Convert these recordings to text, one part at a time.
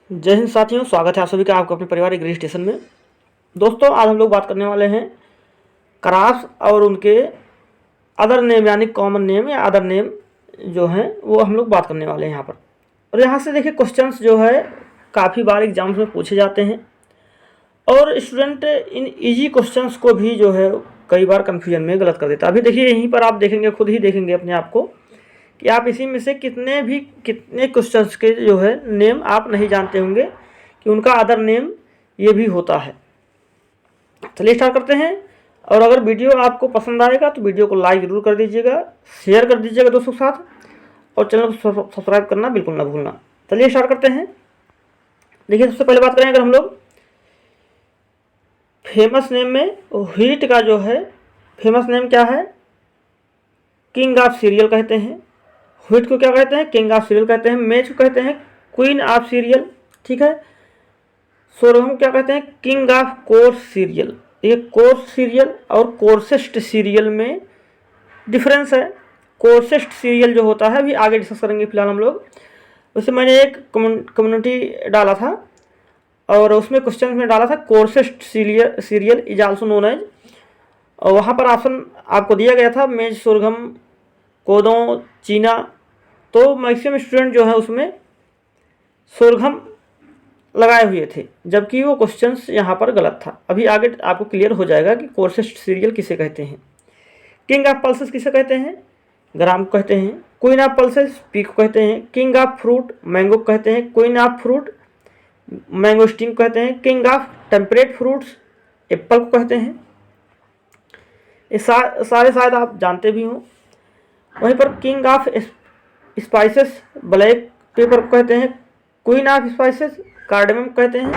जय हिंद साथियों, स्वागत है आप सभी का आपको अपने पारिवारिक गृह स्टेशन में। दोस्तों, आज हम लोग बात करने वाले हैं क्राफ्ट्स और उनके अदर नेम यानी कॉमन नेम या अदर नेम जो हैं वो हम लोग बात करने वाले हैं यहाँ पर। और यहाँ से देखिए क्वेश्चंस जो है काफ़ी बार एग्जाम्स में पूछे जाते हैं और स्टूडेंट इन इजी क्वेश्चंस को भी जो है कई बार कन्फ्यूजन में गलत कर देता है। अभी देखिए यहीं पर आप देखेंगे, खुद ही देखेंगे अपने आप को कि आप इसी में से कितने क्वेश्चंस के जो है नेम आप नहीं जानते होंगे कि उनका अदर नेम ये भी होता है। चलिए स्टार्ट करते हैं। और अगर वीडियो आपको पसंद आएगा तो वीडियो को लाइक जरूर कर दीजिएगा, शेयर कर दीजिएगा दोस्तों के साथ, और चैनल को सब्सक्राइब करना बिल्कुल ना भूलना। चलिए स्टार्ट करते हैं। देखिए सबसे पहले बात करें अगर हम लोग फेमस नेम में, व्हीट का जो है फेमस नेम क्या है? किंग ऑफ सीरियल कहते हैं। व्हीट को क्या कहते हैं? किंग ऑफ सीरियल कहते हैं। मेज को कहते हैं क्वीन ऑफ सीरियल, ठीक है। सोरगम क्या कहते हैं? King of course serial. ये कोर्स सीरियल और कोर्सेस्ट सीरियल में डिफरेंस है। कोर्सेस्ट सीरियल जो होता है अभी आगे डिस्कस करेंगे, फिलहाल हम लोग उससे मैंने एक कम्युनिटी डाला था और उसमें क्वेश्चन में डाला था कोर्सेस्ट serial is also known as, और वहाँ पर ऑप्शन आपको दिया गया था मेज, सोरगम, कोदो, चीना। तो मैक्सिमम स्टूडेंट जो है उसमें सोरगम लगाए हुए थे, जबकि वो क्वेश्चंस यहाँ पर गलत था। अभी आगे आपको क्लियर हो जाएगा कि कोर्सेस्ट सीरियल किसे कहते हैं। किंग ऑफ पल्सेस किसे कहते हैं? ग्राम को कहते हैं। क्वीन ऑफ पल्सेस पी को कहते हैं। किंग ऑफ फ्रूट मैंगो को कहते हैं। क्वीन ऑफ फ्रूट मैंगोस्टीन को कहते हैं। King of temperate fruits Apple को कहते हैं। ये सारे शायद आप जानते भी हों। वहीं पर king of spices black pepper को कहते हैं। क्वीन ऑफ स्पाइसेस कार्डेमम कहते हैं।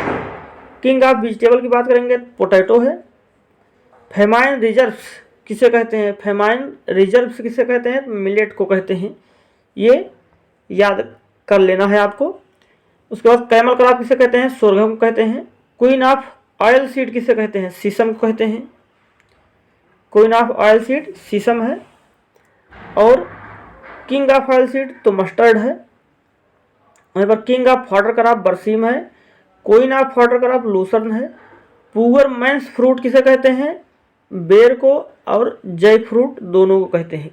किंग ऑफ वेजिटेबल की बात करेंगे पोटैटो है। फेमाइन रिजर्व्स किसे कहते हैं? फेमाइन रिजर्व्स किसे कहते हैं? मिलेट को कहते हैं। ये याद कर लेना है आपको। उसके बाद कैमल क्रॉप किसे कहते हैं? सोरगम को कहते हैं। क्वीन ऑफ ऑयल सीड किसे कहते हैं? सीसम को कहते हैं। क्वीन ऑफ ऑयल सीड सीसम है। और किंग ऑफ ऑयल सीड तो मस्टर्ड है। वहीं पर किंग ऑफ फॉडर क्रॉप बरसीम है। Queen of fodder crop lucerne है। पुअर मैंस फ्रूट किसे कहते हैं? बेर को और जय फ्रूट दोनों को कहते हैं।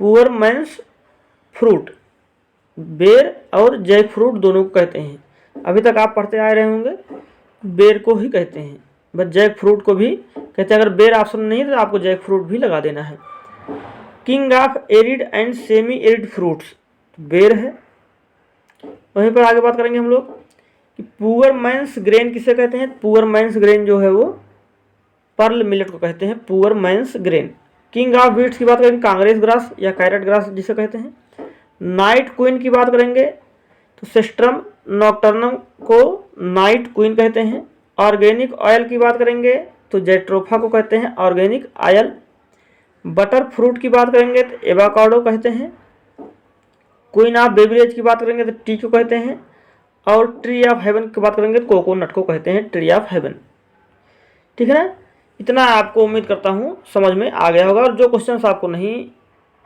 पुअर मैंस फ्रूट बेर और जय फ्रूट दोनों को कहते हैं। अभी तक आप पढ़ते आ रहे होंगे बेर को ही कहते हैं, बस जय फ्रूट को भी कहते हैं। अगर बेर ऑप्शन नहीं तो आपको जय फ्रूट भी लगा देना है। King of arid and semi arid fruits बेर है। वहीं पर आगे बात करेंगे हम लोग कि पुअर मैंस ग्रेन किसे कहते हैं? पुअर मैंस ग्रेन जो है वो पर्ल मिलेट को कहते हैं। Poor men's grain. King of weeds की बात करेंगे कांग्रेस ग्रास या कैरेट ग्रास जिसे कहते हैं। नाइट क्वीन की बात करेंगे तो सेस्ट्रम नॉक्टर्नम को नाइट क्वीन कहते हैं। ऑर्गेनिक ऑयल की बात करेंगे तो जेट्रोफा को कहते हैं ऑर्गेनिक ऑयल। बटर फ्रूट की बात करेंगे तो एवाकाडो कहते हैं। क्वीन ऑफ बेवरेज की बात करेंगे तो टी को कहते हैं। और ट्री ऑफ हेवन की बात करेंगे तो कोकोनट को कहते हैं ट्री ऑफ हेवन। ठीक है ना? इतना आपको उम्मीद करता हूँ समझ में आ गया होगा, और जो क्वेश्चंस आपको नहीं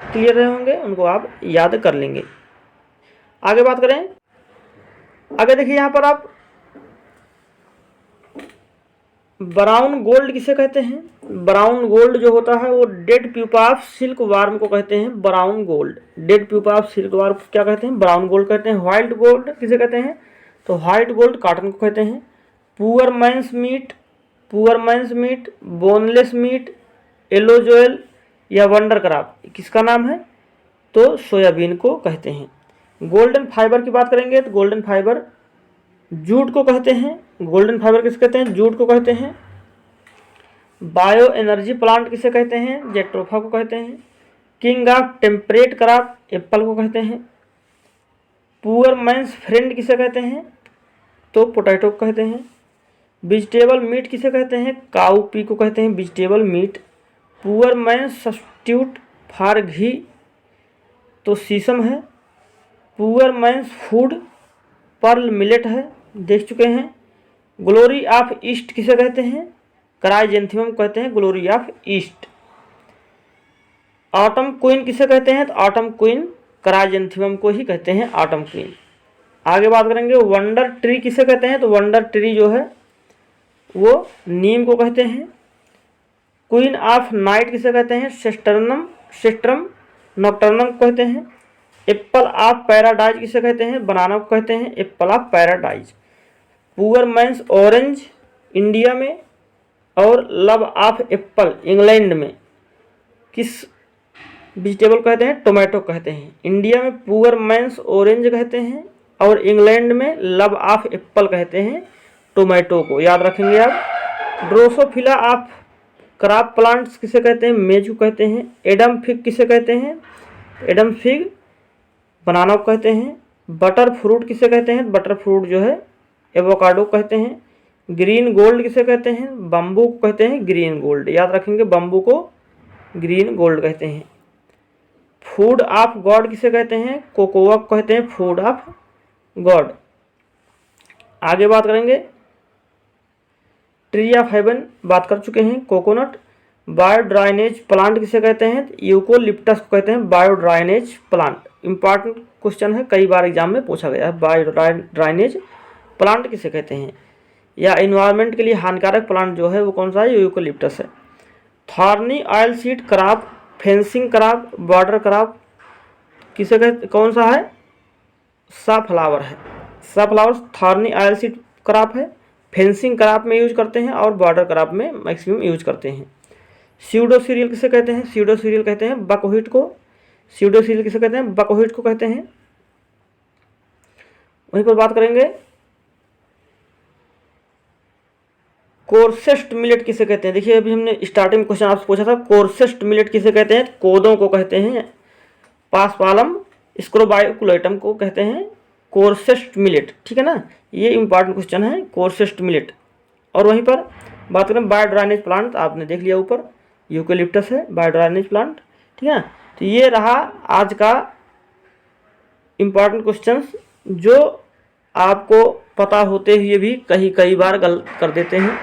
क्लियर रहे होंगे उनको आप याद कर लेंगे। आगे बात करें, आगे देखिए यहाँ पर आप ब्राउन गोल्ड किसे कहते हैं? ब्राउन गोल्ड जो होता है वो dead pupa of silk warm को कहते हैं brown gold. Dead pupa of silk warm क्या कहते हैं? ब्राउन गोल्ड कहते हैं। व्हाइट गोल्ड किसे कहते हैं? तो व्हाइट गोल्ड कॉटन को कहते हैं। Poor man's meat, boneless meat, yellow jewel या वंडर क्रॉप किसका नाम है? तो सोयाबीन को कहते हैं। गोल्डन फाइबर की बात करेंगे तो गोल्डन फाइबर जूट को कहते हैं। गोल्डन फाइबर किसे कहते हैं? जूट को कहते हैं। बायो एनर्जी प्लांट किसे कहते हैं? जेट्रोफा को कहते हैं। King of temperate crop Apple को कहते हैं। पुअर मैंस फ्रेंड किसे कहते हैं? तो पोटैटो को कहते हैं। वेजिटेबल मीट किसे कहते हैं? काऊ पी को कहते हैं vegetable meat. Poor man's substitute for ghee तो सीसम है। Poor man's food pearl millet है, देख चुके हैं। ग्लोरी ऑफ ईस्ट किसे कहते हैं? क्राइजेंथियम कहते हैं glory of east. Autumn queen किसे कहते हैं? तो ऑटम क्वीन क्राइजेंथियम को ही कहते हैं ऑटम क्वीन। आगे बात करेंगे वंडर ट्री किसे कहते हैं, तो वंडर ट्री जो है वो नीम को कहते हैं। क्वीन ऑफ नाइट किसे कहते हैं, सिस्ट्रम नॉक्टर्नम को कहते हैं। एप्पल ऑफ पैराडाइज किसे कहते हैं, बनाना को कहते हैं Apple of paradise. Poor men's orange India में और लव ऑफ एप्पल इंग्लैंड में किस वेजिटेबल कहते हैं, टोमेटो कहते हैं। इंडिया में पुअर मैंस ऑरेंज कहते हैं और इंग्लैंड में लव ऑफ एप्पल कहते हैं टोमेटो को, याद रखेंगे आप। ड्रोसोफिला ऑफ क्रॉप प्लांट्स किसे कहते हैं, मेज को कहते हैं। एडम फिग किसे कहते हैं, एडम फिग बनाना को कहते हैं। बटर फ्रूट किसे कहते हैं, बटर फ्रूट जो है एवोकाडो कहते हैं। ग्रीन गोल्ड किसे कहते हैं, बम्बू को कहते हैं ग्रीन गोल्ड, याद रखेंगे बम्बू को ग्रीन गोल्ड कहते हैं। फूड ऑफ गॉड किसे कहते हैं, कोकोआ को कहते हैं फूड ऑफ गॉड। आगे बात करेंगे ट्री ऑफ हेवन बात कर चुके हैं। कोकोनट। बायोड्राइनेज प्लांट किसे कहते हैं, यूकोलिप्टस को कहते हैं बायोड्राइनेज प्लांट। इंपॉर्टेंट क्वेश्चन है, कई बार एग्जाम में पूछा गया है। बायोड्राइनेज प्लांट किसे कहते हैं, या इन्वायरमेंट के लिए हानिकारक प्लांट जो है वो कौन सा है, यूकोलिप्टस है। Thorny oil seed crop, fencing crop, border crop किसे कहते, कौन सा है, सनफ्लावर है। Sunflower thorny oil seed crop है, फेंसिंग क्रॉप में यूज करते हैं और बॉर्डर क्रॉप में मैक्सिमम यूज करते हैं। स्यूडो सीरियल किसे कहते हैं, स्यूडो सीरियल कहते हैं बकव्हीट को। स्यूडो सीरियल किसे कहते हैं, बकव्हीट को कहते हैं। वहीं पर बात करेंगे कोर्सेस्ट मिलेट किसे कहते हैं। देखिए अभी हमने स्टार्टिंग में क्वेश्चन आपसे पूछा था, कोर्सेस्ट मिलेट किसे कहते हैं, कोदों को कहते हैं। पासपालम स्क्रोबाइकुलेटम को कहते हैं कोर्सेस्ट मिलेट, ठीक है ना। ये इंपॉर्टेंट क्वेश्चन है, कोर्सेस्ट मिलेट। और वहीं पर बात करें बायोड्राइनेज प्लांट, आपने देख लिया ऊपर यूकेलिप्टस है बायोड्राइनेज प्लांट, ठीक है ना। तो ये रहा आज का इंपॉर्टेंट क्वेश्चंस जो आपको पता होते हुए भी कई बार गलत कर देते हैं,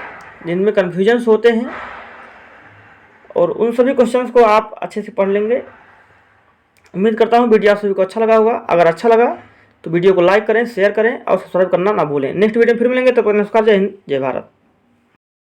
जिनमें कन्फ्यूजन्स होते हैं, और उन सभी क्वेश्चंस को आप अच्छे से पढ़ लेंगे। उम्मीद करता हूँ वीडियो आप सभी को अच्छा लगा होगा। अगर अच्छा लगा तो वीडियो को लाइक करें, शेयर करें और सब्सक्राइब करना ना भूलें। नेक्स्ट वीडियो में फिर मिलेंगे, तो नमस्कार, जय हिंद, जय भारत।